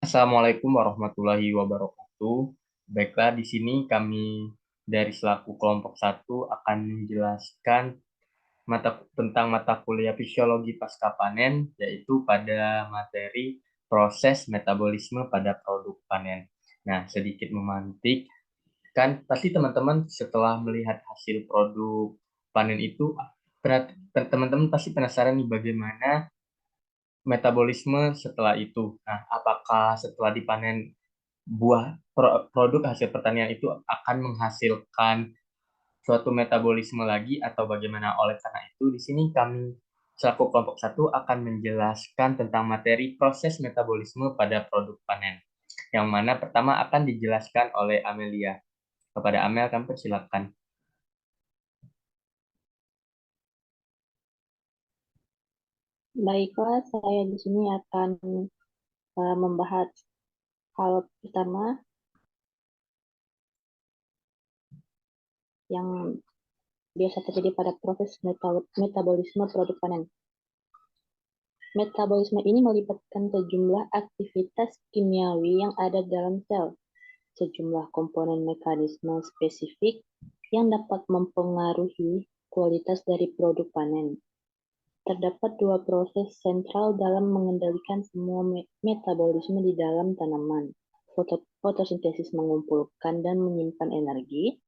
Assalamualaikum warahmatullahi wabarakatuh. Baiklah, di sini kami dari selaku kelompok satu akan menjelaskan tentang mata kuliah fisiologi pasca panen, yaitu pada materi proses metabolisme pada produk panen. Nah, sedikit memantik, kan pasti teman-teman setelah melihat hasil produk panen itu, teman-teman pasti penasaran nih bagaimana metabolisme setelah itu. Nah, apakah setelah dipanen produk hasil pertanian itu akan menghasilkan suatu metabolisme lagi atau bagaimana? Oleh karena itu, di sini kami selaku kelompok satu akan menjelaskan tentang materi proses metabolisme pada produk panen. Yang mana pertama akan dijelaskan oleh Amelia. Kepada Amel, kami persilakan. Baiklah, saya di sini akan membahas hal pertama yang biasa terjadi pada proses metabolisme produk panen. Metabolisme ini melibatkan sejumlah aktivitas kimiawi yang ada dalam sel, sejumlah komponen mekanisme spesifik yang dapat mempengaruhi kualitas dari produk panen. Terdapat dua proses sentral dalam mengendalikan semua metabolisme di dalam tanaman. Fotosintesis mengumpulkan dan menyimpan energi,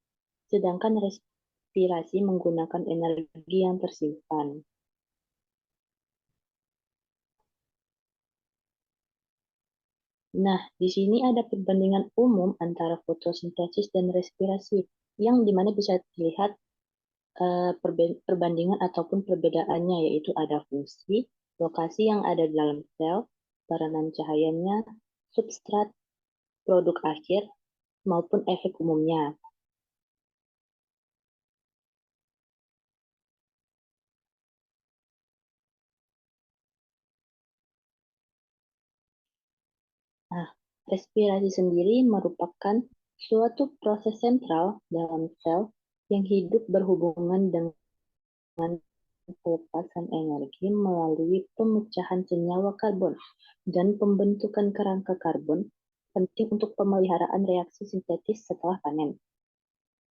sedangkan respirasi menggunakan energi yang tersimpan. Nah, di sini ada perbandingan umum antara fotosintesis dan respirasi, yang dimana bisa dilihat perbandingan ataupun perbedaannya, yaitu ada fungsi, lokasi yang ada dalam sel, peranan cahayanya, substrat, produk akhir, maupun efek umumnya. Nah, respirasi sendiri merupakan suatu proses sentral dalam sel yang hidup berhubungan dengan pelepasan energi melalui pemecahan senyawa karbon dan pembentukan kerangka karbon, penting untuk pemeliharaan reaksi sintetis setelah panen.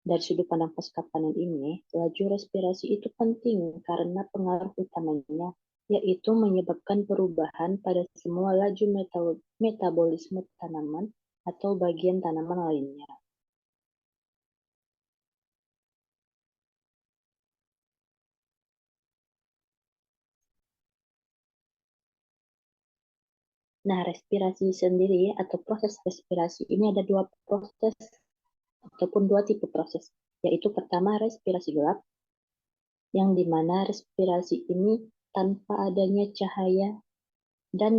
Dari sudut pandang pasca panen ini, laju respirasi itu penting karena pengaruh utamanya yaitu menyebabkan perubahan pada semua laju metabolisme tanaman atau bagian tanaman lainnya. Nah, respirasi sendiri atau proses respirasi ini ada dua proses ataupun dua tipe proses, yaitu pertama respirasi gelap, yang dimana respirasi ini tanpa adanya cahaya, dan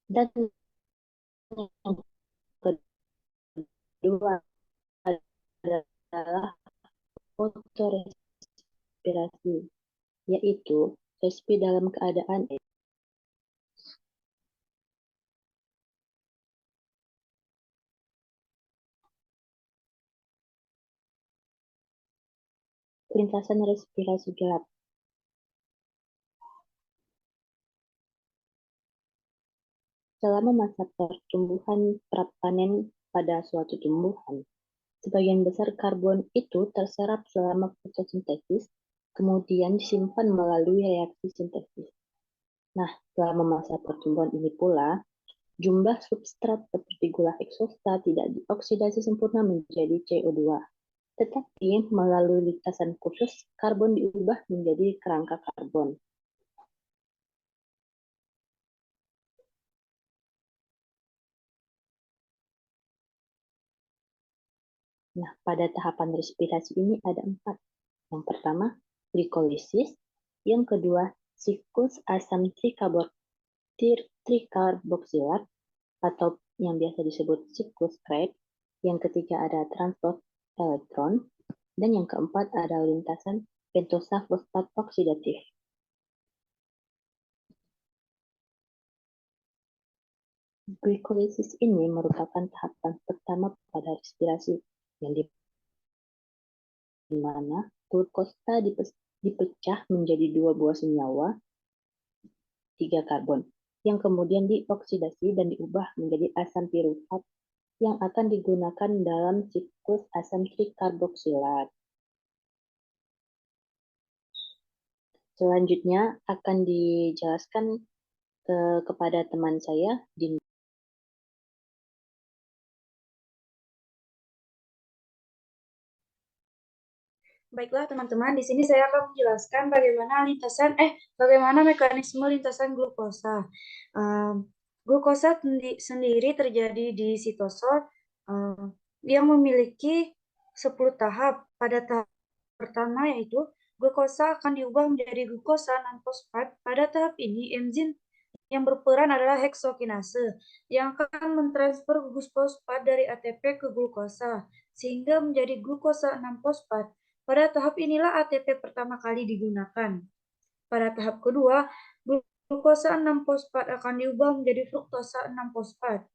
dan yang kedua adalah fotorespirasi, yaitu respi dalam keadaan lintasan respirasi gelap. Selama masa pertumbuhan prapanen pada suatu tumbuhan, sebagian besar karbon itu terserap selama fotosintesis, kemudian disimpan melalui reaksi sintesis. Nah, selama masa pertumbuhan ini pula, jumlah substrat seperti gula heksosa tidak dioksidasi sempurna menjadi CO2, tetapi melalui lintasan khusus, karbon diubah menjadi kerangka karbon. Nah, pada tahapan respirasi ini ada 4. Yang pertama, glikolisis. Yang kedua, siklus asam trikarboksilat atau yang biasa disebut siklus Krebs. Yang ketiga ada transport elektron. Dan yang keempat ada lintasan pentosa fosfat oksidatif. Glikolisis ini merupakan tahapan pertama pada respirasi, yang di mana glukosa dipecah menjadi dua buah senyawa, 3 karbon, yang kemudian dioksidasi dan diubah menjadi asam pirufat yang akan digunakan dalam siklus asam trikarboksilat. Selanjutnya akan dijelaskan kepada teman saya, Dinda. Baiklah teman-teman, di sini saya akan menjelaskan bagaimana mekanisme lintasan glukosa. Glukosa sendiri terjadi di sitosol yang memiliki 10 tahap. Pada tahap pertama yaitu glukosa akan diubah menjadi glukosa non-fosfat. Pada tahap ini enzim yang berperan adalah heksokinase yang akan mentransfer gugus fosfat dari ATP ke glukosa sehingga menjadi glukosa 6-fosfat. Pada tahap inilah ATP pertama kali digunakan. Pada tahap kedua, glukosa 6-fosfat akan diubah menjadi fruktosa 6-fosfat.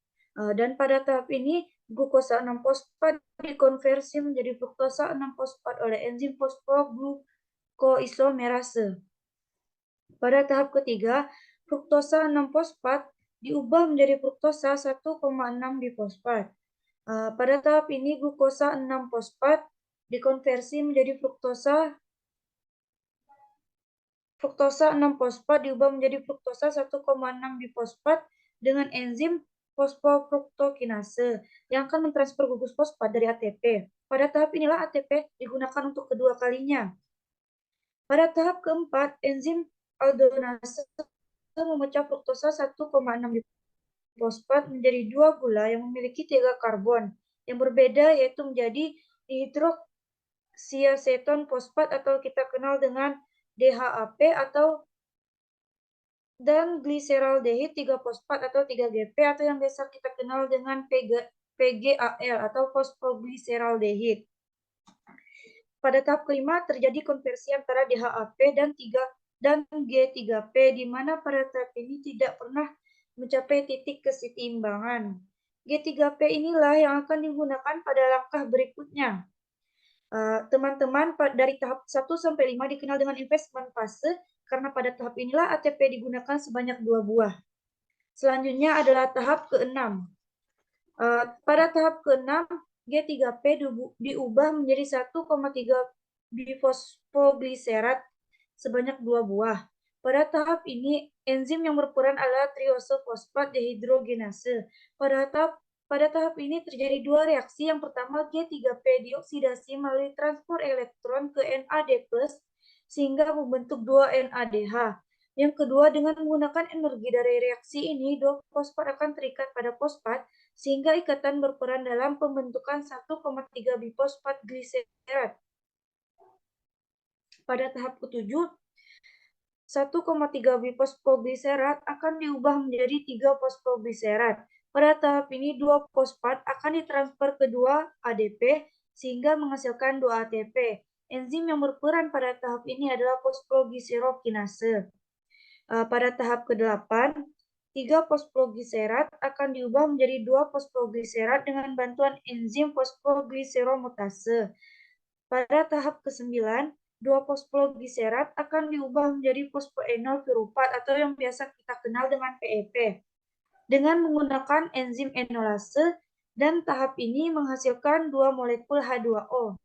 Dan pada tahap ini, glukosa 6-fosfat dikonversi menjadi fruktosa 6-fosfat oleh enzim fosfoglukoisomerase. Pada tahap ketiga, fruktosa 6-fosfat diubah menjadi fruktosa 1,6 difosfat. Pada tahap ini, glukosa 6-fosfat dikonversi menjadi fruktosa 6-fosfat diubah menjadi fruktosa 1,6 difosfat dengan enzim fosfofruktokinase yang akan mentransfer gugus fosfat dari ATP. Pada tahap inilah ATP digunakan untuk kedua kalinya. Pada tahap keempat, enzim aldonase memecah fruktosa 1,6 difosfat menjadi 2 gula yang memiliki 3 karbon yang berbeda, yaitu menjadi dihidroksiaseton fosfat atau kita kenal dengan DHAP dan gliseraldehid 3-fosfat atau 3-GP atau yang biasa kita kenal dengan PGAL atau fosfogliseraldehid. Pada tahap kelima terjadi konversi antara DHAP dan G3P di mana pada tahap ini tidak pernah mencapai titik keseimbangan. G3P inilah yang akan digunakan pada langkah berikutnya. Teman-teman, dari tahap 1 sampai 5 dikenal dengan investment fase karena pada tahap inilah ATP digunakan sebanyak 2 buah. Selanjutnya adalah tahap ke-6. Pada tahap ke-6, G3P diubah menjadi 1,3 bifosfogliserat sebanyak 2 buah. Pada tahap ini, enzim yang berperan adalah triosofosfat dehidrogenase. Pada tahap ini terjadi dua reaksi. Yang pertama, G3P dioksidasi melalui transport elektron ke NAD+, sehingga membentuk 2 NADH. Yang kedua, dengan menggunakan energi dari reaksi ini, 2 fosfat akan terikat pada fosfat, sehingga ikatan berperan dalam pembentukan 1,3 bifosfat gliserat. Pada tahap ke-7, 1,3 bifosfogliserat akan diubah menjadi 3 fosfogliserat. Pada tahap ini, 2 fosfat akan ditransfer ke 2 ADP sehingga menghasilkan 2 ATP. Enzim yang berperan pada tahap ini adalah fosfogliserokinase. Pada tahap ke-8, 3 fosfogliserat akan diubah menjadi 2 fosfogliserat dengan bantuan enzim fosfogliseromutase. Pada tahap ke-9, 2 fosfogliserat akan diubah menjadi fosfoenol pirufat atau yang biasa kita kenal dengan PEP dengan menggunakan enzim enolase, dan tahap ini menghasilkan 2 molekul H2O.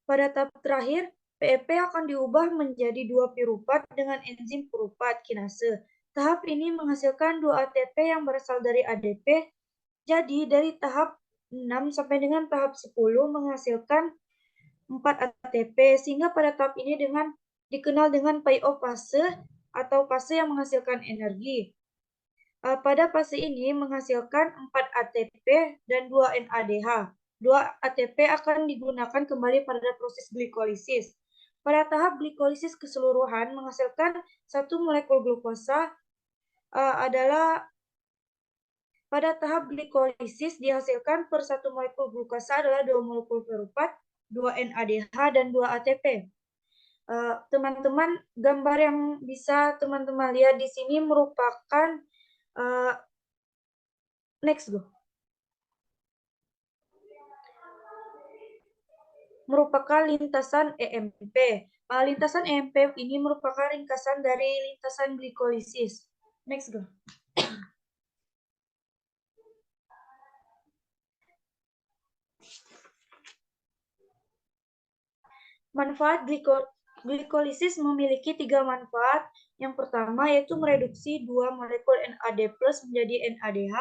Pada tahap terakhir, PEP akan diubah menjadi 2 pirufat dengan enzim pirufat kinase. Tahap ini menghasilkan 2 ATP yang berasal dari ADP. Jadi dari tahap 6 sampai dengan tahap 10 menghasilkan 4 ATP, sehingga pada tahap ini dikenal dengan PIO fase atau fase yang menghasilkan energi. Pada fase ini menghasilkan 4 ATP dan 2 NADH. 2 ATP akan digunakan kembali pada proses glikolisis. Pada tahap glikolisis keseluruhan menghasilkan 1 molekul glukosa pada tahap glikolisis dihasilkan per 1 molekul glukosa adalah 2 molekul pirufat, 2 NADH, dan 2 ATP. Teman-teman, gambar yang bisa teman-teman lihat di sini merupakan merupakan lintasan EMP. Lintasan EMP ini merupakan ringkasan dari lintasan glikolisis. Next, go. Manfaat glikolisis memiliki 3 manfaat. Yang pertama yaitu mereduksi 2 molekul NAD+ menjadi NADH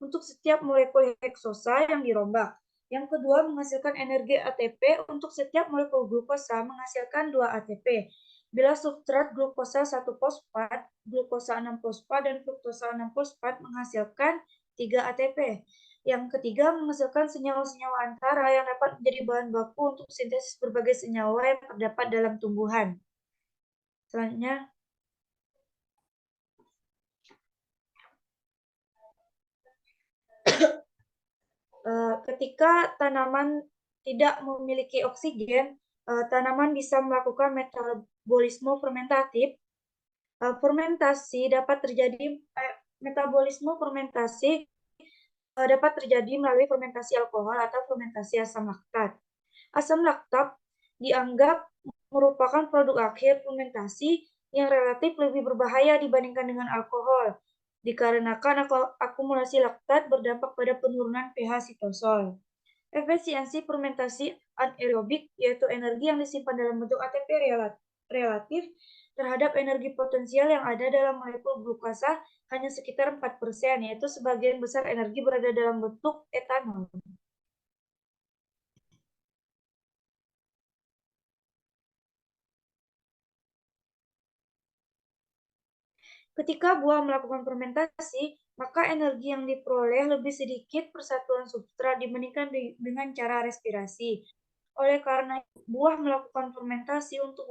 untuk setiap molekul heksosa yang dirombak. Yang kedua, menghasilkan energi ATP untuk setiap molekul glukosa menghasilkan 2 ATP. Bila substrat glukosa 1 fosfat, glukosa 6 fosfat, dan fruktosa 6 fosfat menghasilkan 3 ATP. Yang ketiga, menghasilkan senyawa-senyawa antara yang dapat menjadi bahan baku untuk sintesis berbagai senyawa yang terdapat dalam tumbuhan. Selanjutnya, ketika tanaman tidak memiliki oksigen, tanaman bisa melakukan metabolisme fermentatif. Metabolisme fermentasi dapat terjadi melalui fermentasi alkohol atau fermentasi asam laktat. Asam laktat dianggap merupakan produk akhir fermentasi yang relatif lebih berbahaya dibandingkan dengan alkohol, dikarenakan akumulasi laktat berdampak pada penurunan pH sitosol. Efisiensi fermentasi anaerobik, yaitu energi yang disimpan dalam bentuk ATP relatif terhadap energi potensial yang ada dalam molekul glukosa hanya sekitar 4%, yaitu sebagian besar energi berada dalam bentuk etanol. Ketika buah melakukan fermentasi, maka energi yang diperoleh lebih sedikit persatuan substrat dibandingkan dengan cara respirasi. Oleh karena buah melakukan fermentasi untuk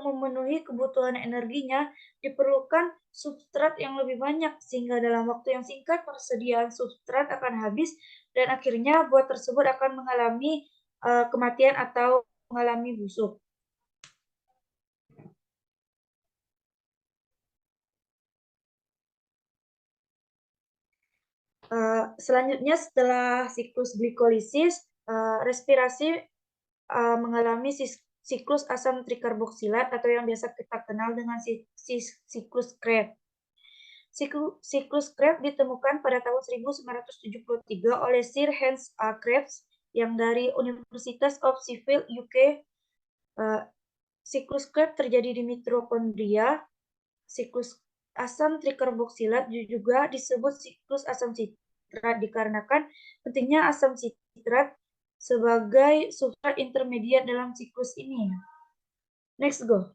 memenuhi kebutuhan energinya, diperlukan substrat yang lebih banyak, sehingga dalam waktu yang singkat persediaan substrat akan habis, dan akhirnya buah tersebut akan mengalami kematian atau mengalami busuk. Selanjutnya, setelah siklus glikolisis, respirasi mengalami siklus asam trikarboksilat atau yang biasa kita kenal dengan siklus Krebs. Siklus Krebs ditemukan pada tahun 1973 oleh Sir Hans A. Krebs yang dari Universitas of Sheffield, UK. Siklus Krebs terjadi di mitokondria. Siklus asam trikarboksilat juga disebut siklus asam sitrat dikarenakan pentingnya asam sitrat sebagai substrat intermediat dalam siklus ini. Next, go.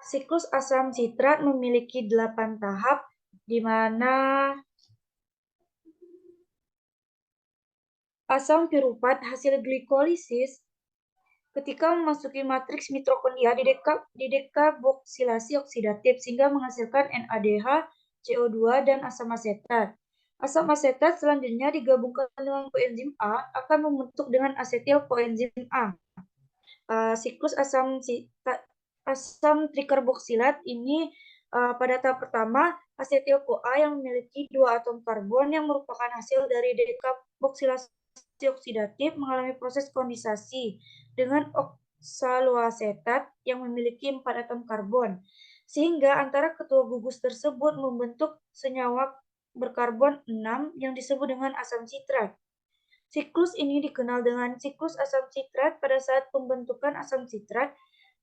Siklus asam sitrat memiliki 8 tahap, di mana asam piruvat hasil glikolisis ketika memasuki matriks mitokondria didekarboksilasi oksidatif sehingga menghasilkan NADH, CO2, dan asam asetat. Asam asetat selanjutnya digabungkan dengan koenzim A akan membentuk dengan asetil koenzim A. Siklus asam trikarboksilat ini pada tahap pertama asetil-CoA yang memiliki 2 atom karbon yang merupakan hasil dari dekarboksilasi oksidatif mengalami proses kondensasi dengan oksaloasetat yang memiliki 4 atom karbon, sehingga antara kedua gugus tersebut membentuk senyawa berkarbon 6 yang disebut dengan asam sitrat. Siklus ini dikenal dengan siklus asam sitrat. Pada saat pembentukan asam sitrat,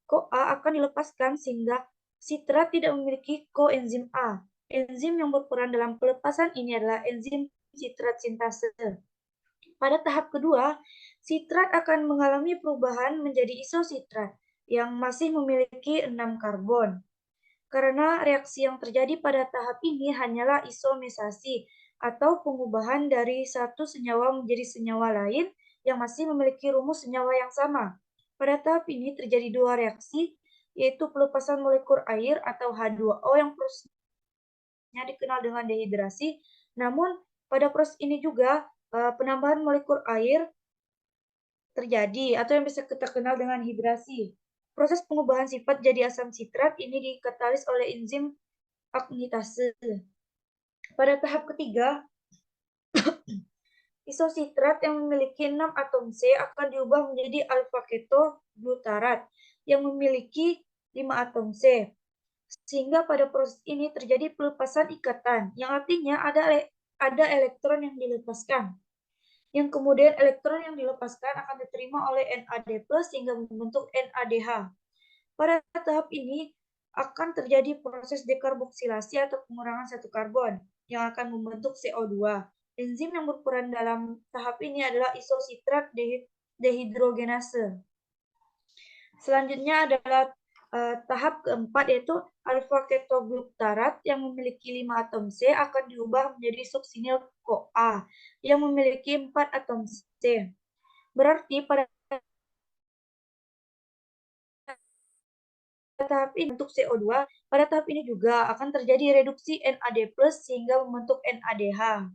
CoA akan dilepaskan sehingga sitrat tidak memiliki koenzim A. Enzim yang berperan dalam pelepasan ini adalah enzim sitrat sintase. Pada tahap kedua, sitrat akan mengalami perubahan menjadi isositrat yang masih memiliki 6 karbon. Karena reaksi yang terjadi pada tahap ini hanyalah isomesasi atau pengubahan dari satu senyawa menjadi senyawa lain yang masih memiliki rumus senyawa yang sama. Pada tahap ini terjadi 2 reaksi, yaitu pelepasan molekul air atau H2O yang prosesnya dikenal dengan dehidrasi. Namun, pada proses ini juga penambahan molekul air terjadi atau yang bisa kita kenal dengan hidrasi. Proses pengubahan sifat jadi asam sitrat ini dikatalis oleh enzim agnitase. Pada tahap ketiga, Isositrat yang memiliki 6 atom C akan diubah menjadi alfa keto glutarat yang memiliki 5 atom C. Sehingga pada proses ini terjadi pelepasan ikatan, yang artinya ada elektron yang dilepaskan. Yang kemudian elektron yang dilepaskan akan diterima oleh NAD+ sehingga membentuk NADH. Pada tahap ini akan terjadi proses dekarboksilasi atau pengurangan satu karbon yang akan membentuk CO2. Enzim yang berperan dalam tahap ini adalah isositrat dehidrogenase. Selanjutnya adalah tahap keempat, yaitu alfa ketoglutarat yang memiliki 5 atom C akan diubah menjadi suksinil-CoA yang memiliki 4 atom C. Berarti pada tahap ini untuk CO2, pada tahap ini juga akan terjadi reduksi NAD+ sehingga membentuk NADH.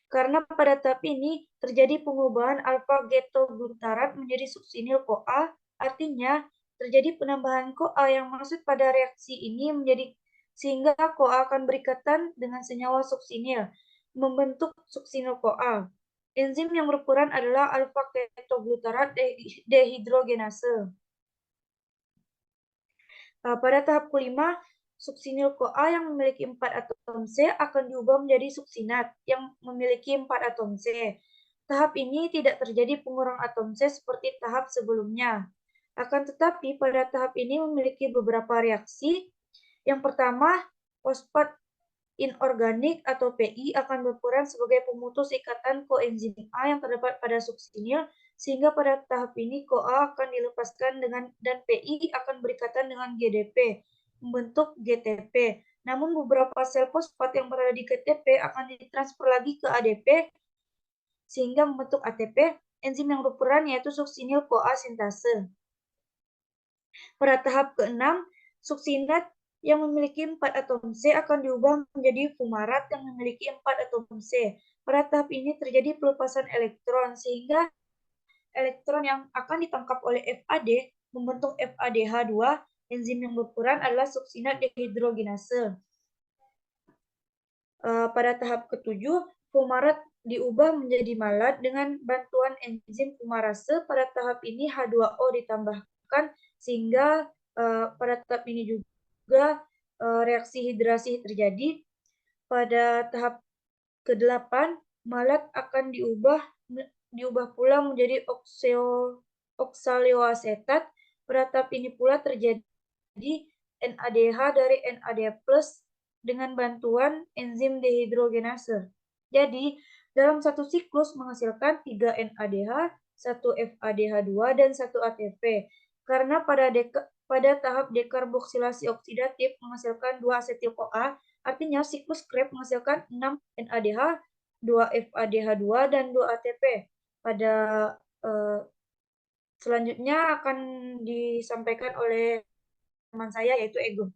Karena pada tahap ini terjadi pengubahan alfa ketoglutarat menjadi suksinil-CoA, artinya terjadi penambahan CoA yang masuk pada reaksi ini menjadi sehingga CoA akan berikatan dengan senyawa suksinil, membentuk suksinil-CoA. Enzim yang berperan adalah alfa ketoglutarat dehidrogenase. Pada tahap kelima, suksinil-CoA yang memiliki 4 atom C akan diubah menjadi suksinat yang memiliki 4 atom C. Tahap ini tidak terjadi pengurangan atom C seperti tahap sebelumnya. Akan tetapi pada tahap ini memiliki beberapa reaksi. Yang pertama, fosfat inorganik atau PI akan berperan sebagai pemutus ikatan koenzim A yang terdapat pada suksinil, sehingga pada tahap ini CoA akan dilepaskan dan PI akan berikatan dengan GDP, membentuk GTP. Namun beberapa sel fosfat yang berada di GTP akan ditransfer lagi ke ADP, sehingga membentuk ATP. Enzim yang berperan yaitu suksinil CoA sintase. Pada tahap ke-6, suksinat yang memiliki 4 atom C akan diubah menjadi fumarat yang memiliki 4 atom C. Pada tahap ini terjadi pelepasan elektron, sehingga elektron yang akan ditangkap oleh FAD membentuk FADH2. Enzim yang berperan adalah suksinat dehidrogenase. Pada tahap ke-7, fumarat diubah menjadi malat dengan bantuan enzim fumarase. Pada tahap ini H2O ditambahkan sehingga pada tahap ini juga reaksi hidrasi terjadi. Pada tahap ke-8, malat akan diubah pula menjadi oksaleoasetat. Pada tahap ini pula terjadi NADH dari NAD+ dengan bantuan enzim dehidrogenase. Jadi, dalam satu siklus menghasilkan 3 NADH, 1 FADH2, dan 1 ATP. Karena pada tahap dekarboksilasi oksidatif menghasilkan 2 asetil-CoA, artinya siklus Krebs menghasilkan 6 NADH, 2 FADH2, dan 2 ATP. Pada selanjutnya akan disampaikan oleh teman saya, yaitu Ego.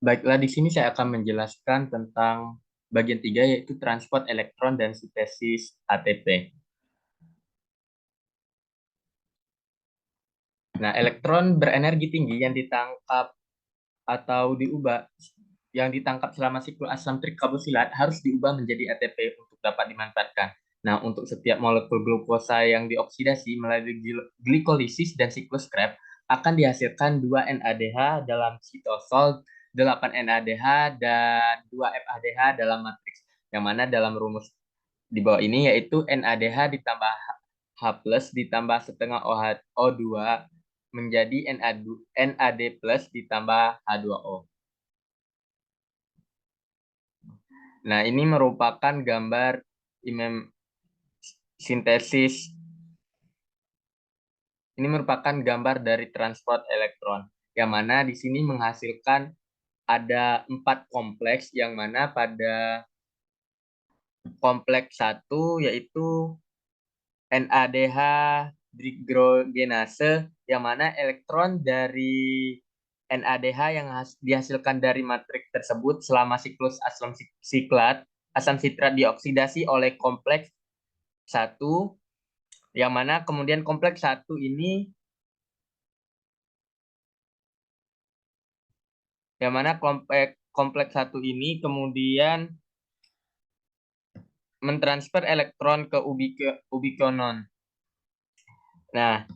Baiklah, di sini saya akan menjelaskan tentang bagian 3, yaitu transport elektron dan sintesis ATP. Nah, elektron berenergi tinggi yang ditangkap atau diubah, yang ditangkap selama siklus asam trikarbosilat harus diubah menjadi ATP untuk dapat dimanfaatkan. Nah, untuk setiap molekul glukosa yang dioksidasi melalui glikolisis dan siklus Krebs akan dihasilkan 2 NADH dalam sitosol, 8 NADH, dan 2 FADH dalam matriks. Yang mana dalam rumus di bawah ini yaitu NADH ditambah H+ ditambah setengah O2 menjadi NAD+ ditambah H2O. Nah, ini merupakan gambar sintesis. Ini merupakan gambar dari transport elektron, yang mana di sini menghasilkan ada 4 kompleks, yang mana pada kompleks 1 yaitu NADH dihidrogenase, yang mana elektron dari NADH yang dihasilkan dari matriks tersebut selama siklus asam sitrat dioksidasi oleh kompleks 1, yang mana kemudian kompleks 1 ini Yang mana kompleks 1 ini kemudian mentransfer elektron ke ubikonon. Nah,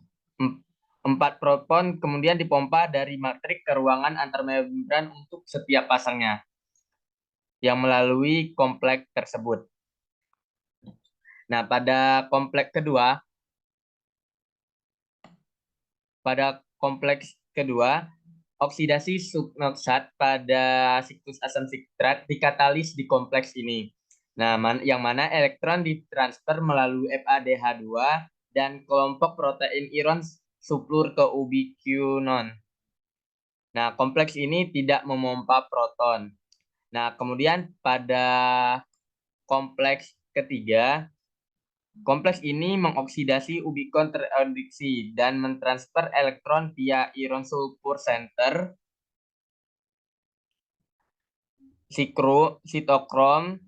4 proton kemudian dipompa dari matriks ke ruangan antarmembran untuk setiap pasangnya yang melalui kompleks tersebut. Nah, pada kompleks kedua, oksidasi subnoksat pada siklus asam sitrat dikatalis di kompleks ini. Nah, yang mana elektron ditransfer melalui FADH2 dan kelompok protein ion sulfur ke ubikonon. Nah, kompleks ini tidak memompa proton. Nah, kemudian pada kompleks ketiga, kompleks ini mengoksidasi ubikon terreduksi dan mentransfer elektron via ion sulfur center, sitokrom,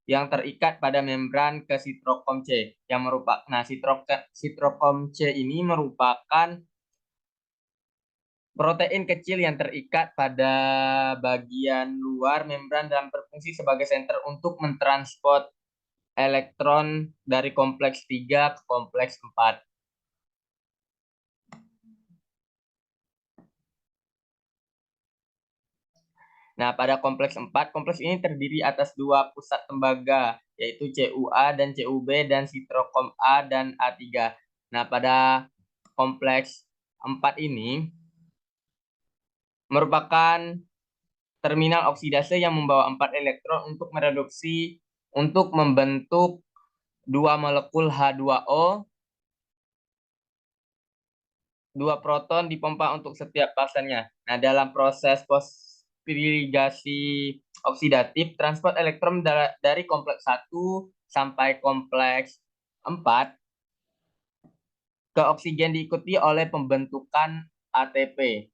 yang terikat pada membran ke sitrokrom C yang merupakan sitrokrom C ini merupakan protein kecil yang terikat pada bagian luar membran dan berfungsi sebagai senter untuk mentransport elektron dari kompleks 3 ke kompleks 4. Nah, pada kompleks 4, kompleks ini terdiri atas 2 pusat tembaga, yaitu CUA dan CUB dan sitrokrom A dan A3. Nah, pada kompleks 4 ini merupakan terminal oksidase yang membawa 4 elektron untuk mereduksi untuk membentuk 2 molekul H2O, 2 proton dipompa untuk setiap pasangnya. Nah, dalam proses fosforilasi oksidatif, transport elektron dari kompleks 1 sampai kompleks 4 ke oksigen diikuti oleh pembentukan ATP.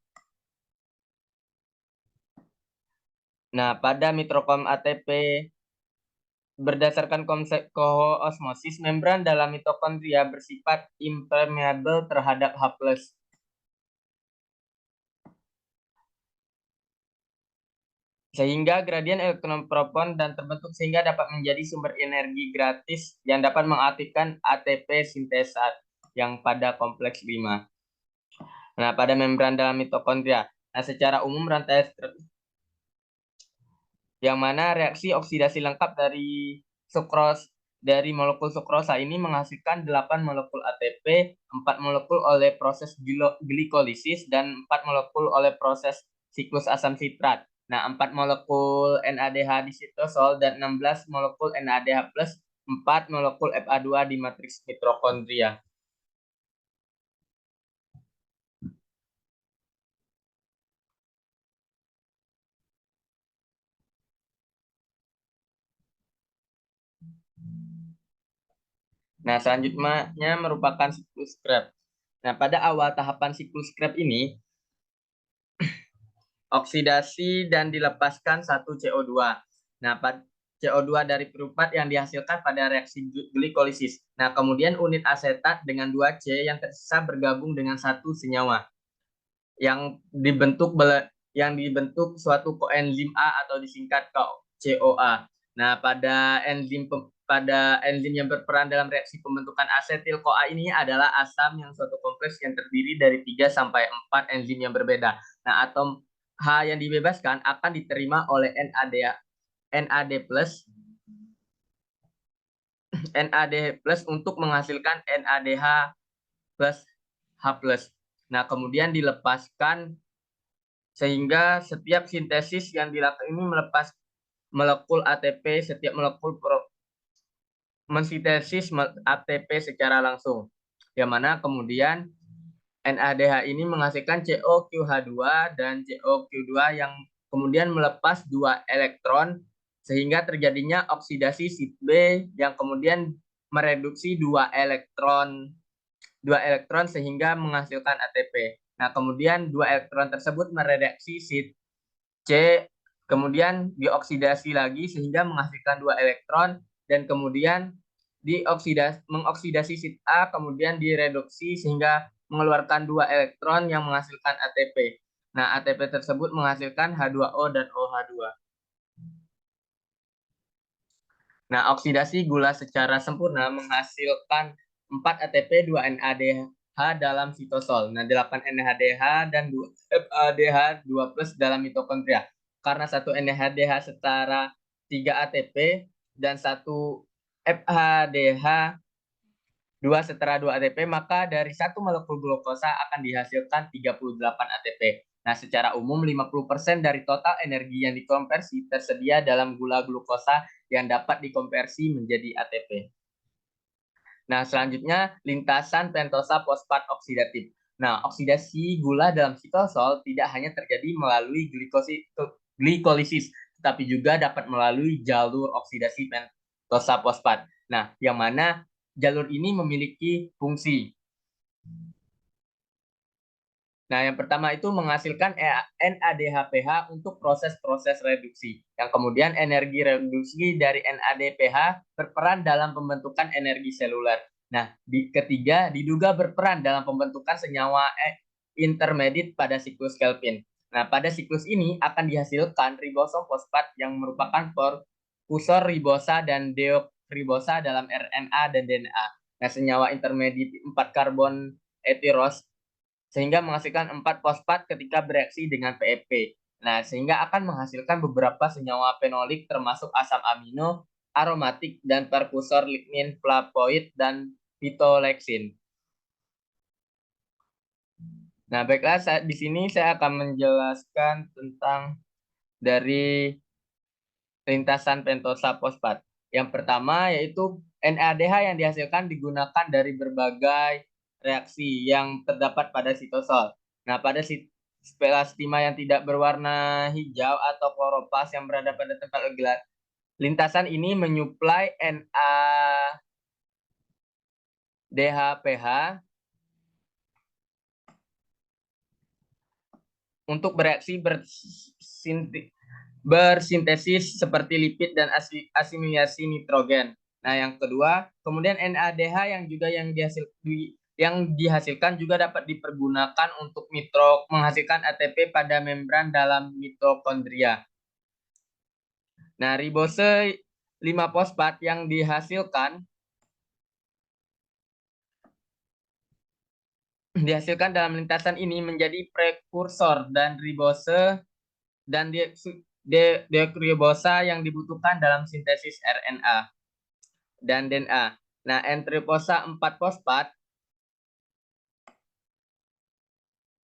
Nah, pada mitokondria ATP berdasarkan konsep koosmosis, membran dalam mitokondria bersifat impermeable terhadap H+. Sehingga gradien elektron proton dan terbentuk sehingga dapat menjadi sumber energi gratis yang dapat mengaktifkan ATP sintesa yang pada kompleks 5. Nah, pada membran dalam mitokondria. Nah, secara umum rantai yang mana reaksi oksidasi lengkap dari molekul sukrosa ini menghasilkan 8 molekul ATP, 4 molekul oleh proses glikolisis, dan 4 molekul oleh proses siklus asam sitrat. Nah, 4 molekul NADH di sitosol dan 16 molekul NADH+, 4 molekul Fa2 di matriks mitokondria. Nah, selanjutnya merupakan siklus Krebs. Nah, pada awal tahapan siklus Krebs ini, oksidasi dan dilepaskan 1 CO2. Nah, CO2 dari perupat yang dihasilkan pada reaksi glikolisis. Nah, kemudian unit asetat dengan 2 C yang tersisa bergabung dengan 1 senyawa yang dibentuk suatu koenzim A atau disingkat CoA. Nah, pada enzim yang berperan dalam reaksi pembentukan asetil CoA ini adalah asam yang suatu kompleks yang terdiri dari 3 sampai 4 enzim yang berbeda. Nah, atom H yang dibebaskan akan diterima oleh NAD plus untuk menghasilkan NADH plus H+. Nah, kemudian dilepaskan sehingga setiap sintesis yang dilakukan ini melepas molekul ATP, setiap molekul mensintesis ATP secara langsung. Yang mana kemudian NADH ini menghasilkan COQH2 dan COQ2 yang kemudian melepas 2 elektron sehingga terjadinya oksidasi sip B yang kemudian mereduksi 2 elektron sehingga menghasilkan ATP. Nah, kemudian 2 elektron tersebut mereduksi sip C, kemudian dioksidasi lagi sehingga menghasilkan 2 elektron dan kemudian mengoksidasi sip A kemudian direduksi sehingga mengeluarkan 2 elektron yang menghasilkan ATP. Nah, ATP tersebut menghasilkan H2O dan OH2. Nah, oksidasi gula secara sempurna menghasilkan 4 ATP, 2 NADH dalam sitosol. Nah, 8 NADH dan 2 FADH2+ dalam mitokondria. Karena 1 NADH setara 3 ATP dan 1 FADH 2 setara 2 ATP, maka dari 1 molekul glukosa akan dihasilkan 38 ATP. Nah, secara umum 50% dari total energi yang dikonversi tersedia dalam gula glukosa yang dapat dikonversi menjadi ATP. Nah, selanjutnya lintasan pentosa fosfat oksidatif. Nah, oksidasi gula dalam sitosol tidak hanya terjadi melalui glikolisis, tetapi juga dapat melalui jalur oksidasi pentosa fosfat. Nah, yang mana jalur ini memiliki fungsi. Nah, yang pertama itu menghasilkan NADHPH untuk proses-proses reduksi. Yang kemudian energi reduksi dari NADPH berperan dalam pembentukan energi seluler. Nah, ketiga diduga berperan dalam pembentukan senyawa intermediate pada siklus Calvin. Nah, pada siklus ini akan dihasilkan ribosom fosfat yang merupakan prekursor ribosa dan deoksiribosa dalam RNA dan DNA. Nah, senyawa intermediate 4 karbon etiros sehingga menghasilkan 4 fosfat ketika bereaksi dengan PEP. Nah, sehingga akan menghasilkan beberapa senyawa fenolik termasuk asam amino, aromatik, dan perkusor lignin, flavonoid, dan phytolexin. Nah, baiklah, di sini saya akan menjelaskan tentang dari lintasan pentosa fosfat. Yang pertama yaitu NADH yang dihasilkan digunakan dari berbagai reaksi yang terdapat pada sitosol. Nah, pada speleostima yang tidak berwarna hijau atau kloroplas yang berada pada tempat gelas, lintasan ini menyuplai NADHPH untuk bereaksi bersintesis seperti lipid dan asimilasi nitrogen. Nah, yang kedua, kemudian NADH yang dihasilkan juga dapat dipergunakan untuk menghasilkan ATP pada membran dalam mitokondria. Nah, ribose 5 fosfat yang dihasilkan dalam lintasan ini menjadi prekursor dan ribose dan deoksiribosa yang dibutuhkan dalam sintesis RNA dan DNA. Nah, N-triposa 4 fosfat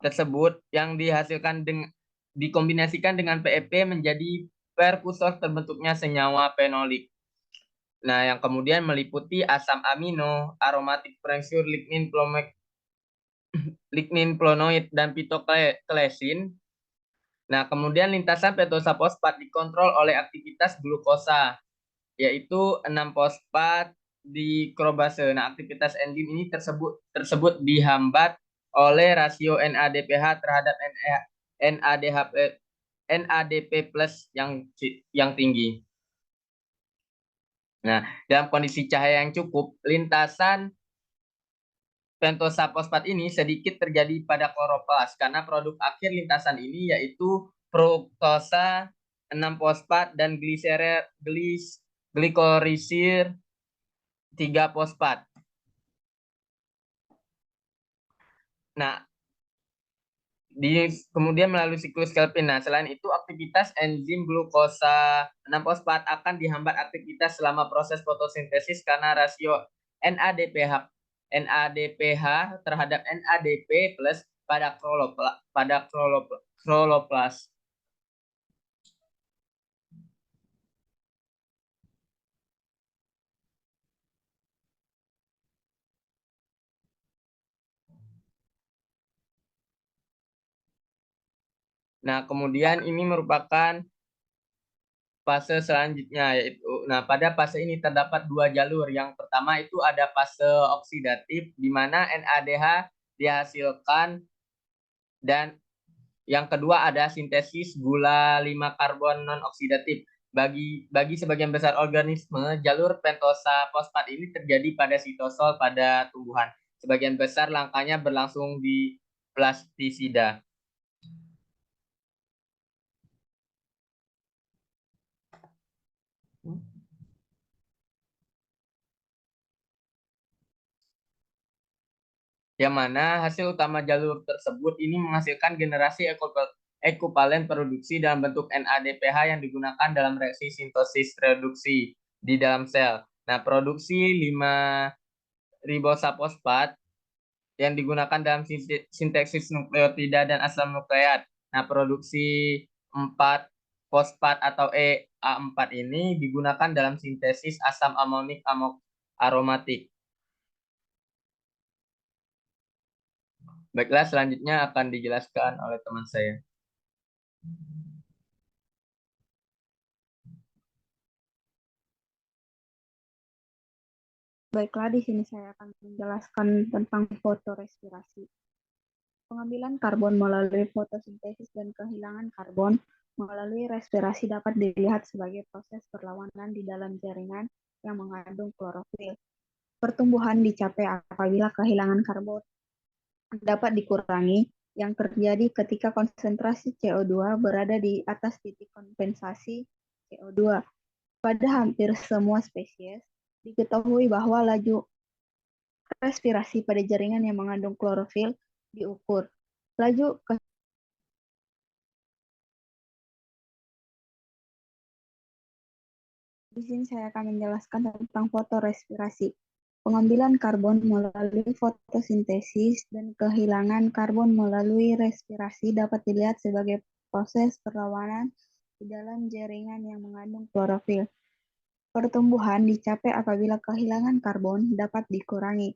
tersebut yang dihasilkan dikombinasikan dengan PEP menjadi perkursor terbentuknya senyawa fenolik. Nah, yang kemudian meliputi asam amino, aromatik prekursor lignin, flavonoid, dan phytolexin. Nah, kemudian lintasan pentosa fosfat dikontrol oleh aktivitas glukosa, yaitu 6 fosfat di krobase. Nah, aktivitas enzim ini tersebut dihambat oleh rasio NADPH terhadap NADP plus yang tinggi. Nah, dalam kondisi cahaya yang cukup, lintasan pentosa fosfat ini sedikit terjadi pada kloroplas karena produk akhir lintasan ini yaitu fruktosa 6 fosfat dan glikorisir 3 fosfat. Nah, kemudian melalui siklus Calvin. Nah, selain itu aktivitas enzim glukosa 6 fosfat akan dihambat aktivitas selama proses fotosintesis karena rasio NADPH terhadap NADP plus pada kloroplas. Nah, kemudian ini merupakan fase selanjutnya yaitu pada fase ini terdapat 2 jalur. Yang pertama itu ada fase oksidatif di mana NADH dihasilkan dan yang kedua ada sintesis gula 5 karbon non oksidatif. Bagi sebagian besar organisme, jalur pentosa fosfat ini terjadi pada sitosol pada tumbuhan. Sebagian besar langkahnya berlangsung di plastisida. Yang mana hasil utama jalur tersebut ini menghasilkan generasi ekuvalen produksi dalam bentuk NADPH yang digunakan dalam reaksi sintesis reduksi di dalam sel. Nah, produksi 5 ribosafosfat yang digunakan dalam sintesis nukleotida dan asam nukleat. Nah, produksi 4 fosfat atau EA4 ini digunakan dalam sintesis asam amonik aromatik. Baiklah, selanjutnya akan dijelaskan oleh teman saya. Baiklah, di sini saya akan menjelaskan tentang fotorespirasi. Pengambilan karbon melalui fotosintesis dan kehilangan karbon melalui respirasi dapat dilihat sebagai proses perlawanan di dalam jaringan yang mengandung klorofil. Pertumbuhan dicapai apabila kehilangan karbon dapat dikurangi yang terjadi ketika konsentrasi CO2 berada di atas titik kompensasi CO2. Pada hampir semua spesies, diketahui bahwa laju respirasi pada jaringan yang mengandung klorofil diukur. Laju Di sini saya akan menjelaskan tentang fotorespirasi. Pengambilan karbon melalui fotosintesis dan kehilangan karbon melalui respirasi dapat dilihat sebagai proses perlawanan di dalam jaringan yang mengandung klorofil. Pertumbuhan dicapai apabila kehilangan karbon dapat dikurangi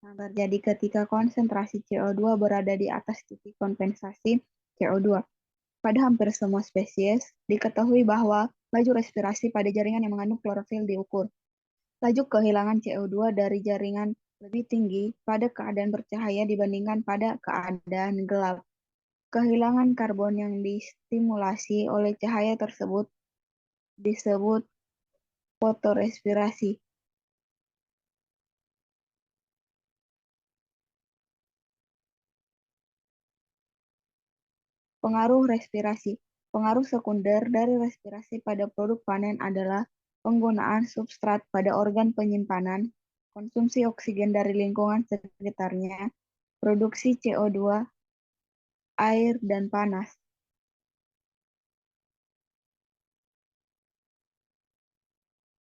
yang terjadi ketika konsentrasi CO2 berada di atas titik kompensasi CO2. Pada hampir semua spesies, diketahui bahwa laju respirasi pada jaringan yang mengandung klorofil diukur. Laju kehilangan CO2 dari jaringan lebih tinggi pada keadaan bercahaya dibandingkan pada keadaan gelap. Kehilangan karbon yang distimulasi oleh cahaya tersebut disebut fotorespirasi. Pengaruh respirasi. Pengaruh sekunder dari respirasi pada produk panen adalah penggunaan substrat pada organ penyimpanan, konsumsi oksigen dari lingkungan sekitarnya, produksi CO2, air, dan panas.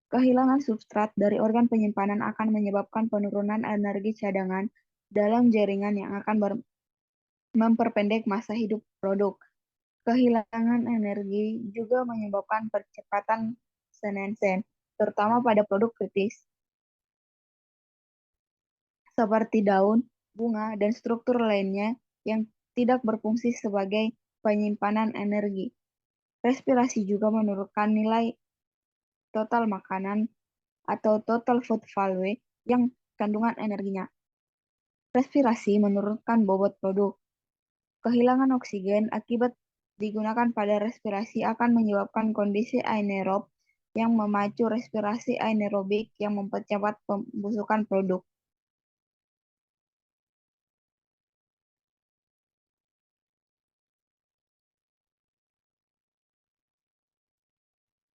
Kehilangan substrat dari organ penyimpanan akan menyebabkan penurunan energi cadangan dalam jaringan yang akan memperpendek masa hidup produk. Kehilangan energi juga menyebabkan percepatan senescence, terutama pada produk kritis, seperti daun, bunga, dan struktur lainnya yang tidak berfungsi sebagai penyimpanan energi. Respirasi juga menurunkan nilai total makanan atau total food value yang kandungan energinya. Respirasi menurunkan bobot produk. Kehilangan oksigen akibat digunakan pada respirasi akan menyebabkan kondisi anaerob yang memacu respirasi anaerobik yang mempercepat pembusukan produk.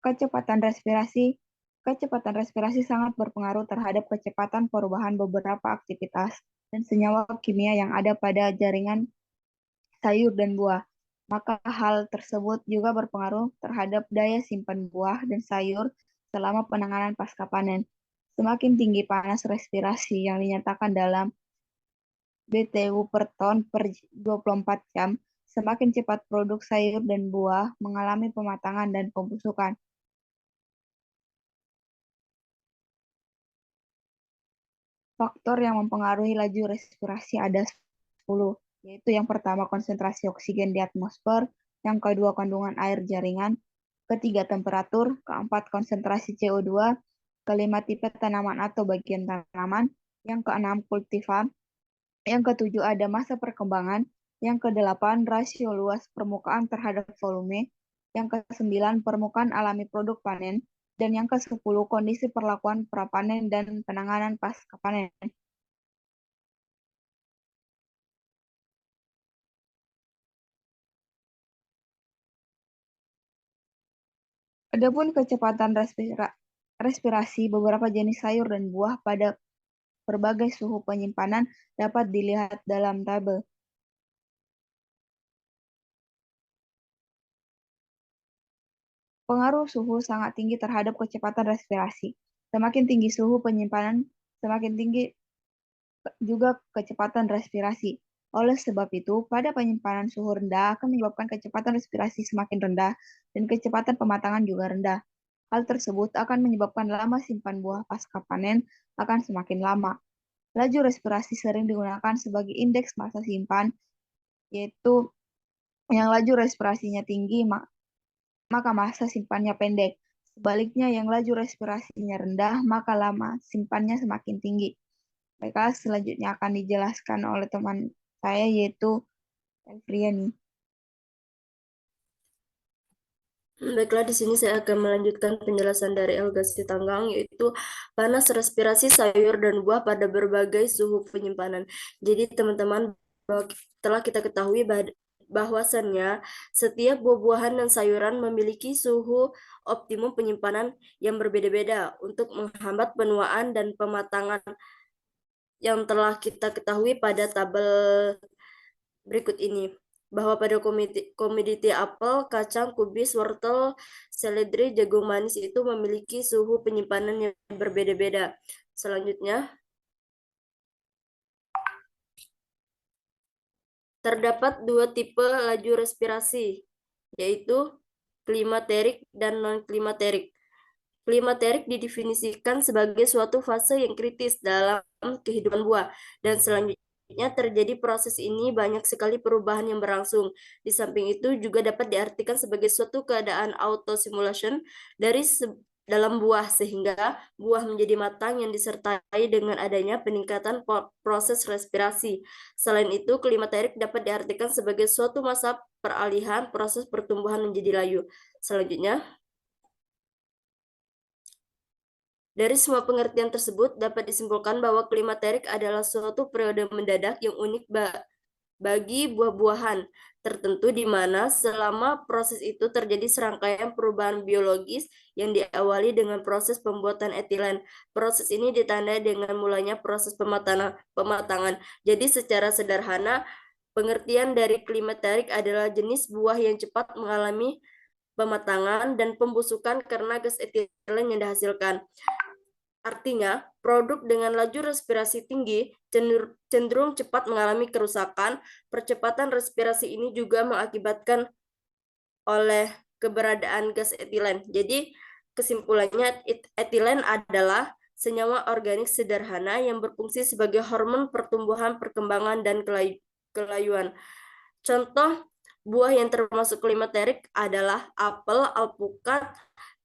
Kecepatan respirasi Kecepatan respirasi sangat berpengaruh terhadap kecepatan perubahan beberapa aktivitas dan senyawa kimia yang ada pada jaringan sayur dan buah. Maka hal tersebut juga berpengaruh terhadap daya simpan buah dan sayur selama penanganan pasca panen. Semakin tinggi panas respirasi yang dinyatakan dalam BTU per ton per 24 jam, semakin cepat produk sayur dan buah mengalami pematangan dan pembusukan. Faktor yang mempengaruhi laju respirasi ada 10, yaitu yang pertama konsentrasi oksigen di atmosfer, yang kedua kandungan air jaringan, ketiga temperatur, keempat konsentrasi CO2, kelima tipe tanaman atau bagian tanaman, yang keenam kultivar, yang ketujuh ada masa perkembangan, yang kedelapan rasio luas permukaan terhadap volume, yang kesembilan permukaan alami produk panen, dan yang ke-10 kondisi perlakuan prapanen dan penanganan pasca panen. Adapun kecepatan respirasi beberapa jenis sayur dan buah pada berbagai suhu penyimpanan dapat dilihat dalam tabel. Pengaruh suhu sangat tinggi terhadap kecepatan respirasi. Semakin tinggi suhu penyimpanan, semakin tinggi juga kecepatan respirasi. Oleh sebab itu, pada penyimpanan suhu rendah akan menyebabkan kecepatan respirasi semakin rendah dan kecepatan pematangan juga rendah. Hal tersebut akan menyebabkan lama simpan buah pasca panen akan semakin lama. Laju respirasi sering digunakan sebagai indeks masa simpan, yaitu yang laju respirasinya tinggi, maka masa simpannya pendek. Sebaliknya, yang laju respirasinya rendah, maka lama simpannya semakin tinggi. Baiklah, selanjutnya akan dijelaskan oleh teman saya, yaitu Elfriani. Baiklah, di sini saya akan melanjutkan penjelasan dari Elga Sitanggang, yaitu panas respirasi sayur dan buah pada berbagai suhu penyimpanan. Jadi teman-teman, telah kita ketahui bahwasannya setiap buah-buahan dan sayuran memiliki suhu optimum penyimpanan yang berbeda-beda untuk menghambat penuaan dan pematangan yang telah kita ketahui pada tabel berikut ini. Bahwa pada komoditi apel, kacang, kubis, wortel, seledri, jagung manis itu memiliki suhu penyimpanan yang berbeda-beda. Selanjutnya, terdapat dua tipe laju respirasi, yaitu klimaterik dan non-klimaterik. Klimaterik didefinisikan sebagai suatu fase yang kritis dalam kehidupan buah, dan selanjutnya terjadi proses ini banyak sekali perubahan yang berlangsung. Di samping itu juga dapat diartikan sebagai suatu keadaan autosimulation dari dalam buah, sehingga buah menjadi matang yang disertai dengan adanya peningkatan proses respirasi. Selain itu, klimaterik dapat diartikan sebagai suatu masa peralihan proses pertumbuhan menjadi layu. Selanjutnya, dari semua pengertian tersebut dapat disimpulkan bahwa klimaterik adalah suatu periode mendadak yang unik bagi buah-buahan tertentu di mana selama proses itu terjadi serangkaian perubahan biologis yang diawali dengan proses pembuatan etilen. Proses ini ditandai dengan mulanya proses pematangan. Jadi secara sederhana, pengertian dari klimaterik adalah jenis buah yang cepat mengalami pematangan dan pembusukan karena gas etilen yang dihasilkan. Artinya, produk dengan laju respirasi tinggi cenderung cepat mengalami kerusakan. Percepatan respirasi ini juga mengakibatkan oleh keberadaan gas etilen. Jadi, kesimpulannya, etilen adalah senyawa organik sederhana yang berfungsi sebagai hormon pertumbuhan, perkembangan, dan kelayuan. Contoh buah yang termasuk klimaterik adalah apel, alpukat,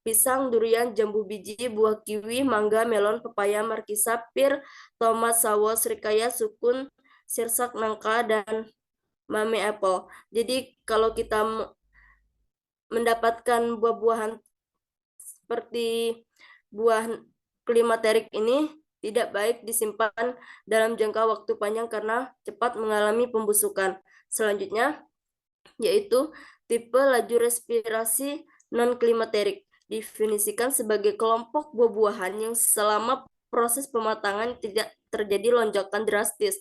pisang, durian, jambu biji, buah kiwi, mangga, melon, pepaya, markisa, pir, tomat, sawo, srikaya, sukun, sirsak, nangka, dan mame apple. Jadi kalau kita mendapatkan buah-buahan seperti buah klimaterik ini tidak baik disimpan dalam jangka waktu panjang karena cepat mengalami pembusukan. Selanjutnya yaitu tipe laju respirasi non-klimaterik. Definisikan sebagai kelompok buah-buahan yang selama proses pematangan tidak terjadi lonjakan drastis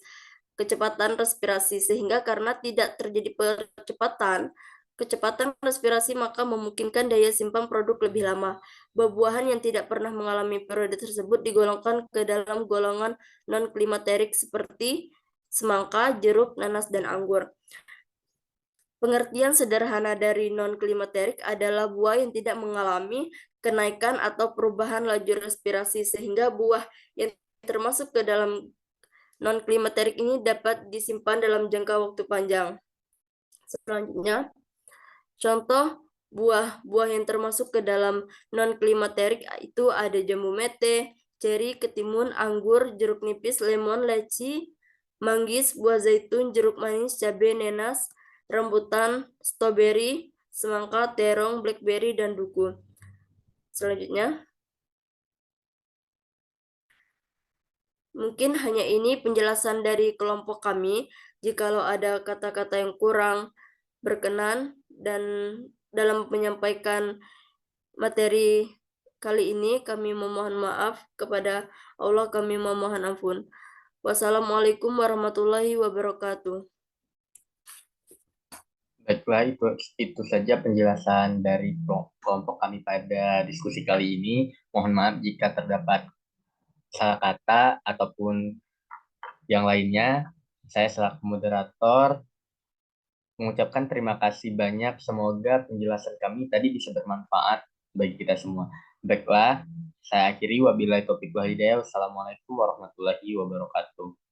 kecepatan respirasi, sehingga karena tidak terjadi kecepatan respirasi maka memungkinkan daya simpan produk lebih lama. Buah-buahan yang tidak pernah mengalami periode tersebut digolongkan ke dalam golongan non-klimaterik seperti semangka, jeruk, nanas, dan anggur. Pengertian sederhana dari non-klimaterik adalah buah yang tidak mengalami kenaikan atau perubahan laju respirasi, sehingga buah yang termasuk ke dalam non-klimaterik ini dapat disimpan dalam jangka waktu panjang. Selanjutnya, contoh buah-buah yang termasuk ke dalam non-klimaterik itu ada jambu mete, ceri, ketimun, anggur, jeruk nipis, lemon, leci, manggis, buah zaitun, jeruk manis, cabai, nenas, rambutan, stroberi, semangka, terong, blackberry, dan duku. Selanjutnya, mungkin hanya ini penjelasan dari kelompok kami. Jikalau ada kata-kata yang kurang berkenan dan dalam menyampaikan materi kali ini. Kami memohon maaf kepada Allah, kami memohon ampun. Wassalamualaikum warahmatullahi wabarakatuh. Baiklah, itu saja penjelasan dari kelompok kami pada diskusi kali ini. Mohon maaf jika terdapat salah kata ataupun yang lainnya. Saya selaku moderator mengucapkan terima kasih banyak. Semoga penjelasan kami tadi bisa bermanfaat bagi kita semua. Baiklah, saya akhiri. Wabillahi taufiq wal hidayah. Wassalamualaikum warahmatullahi wabarakatuh.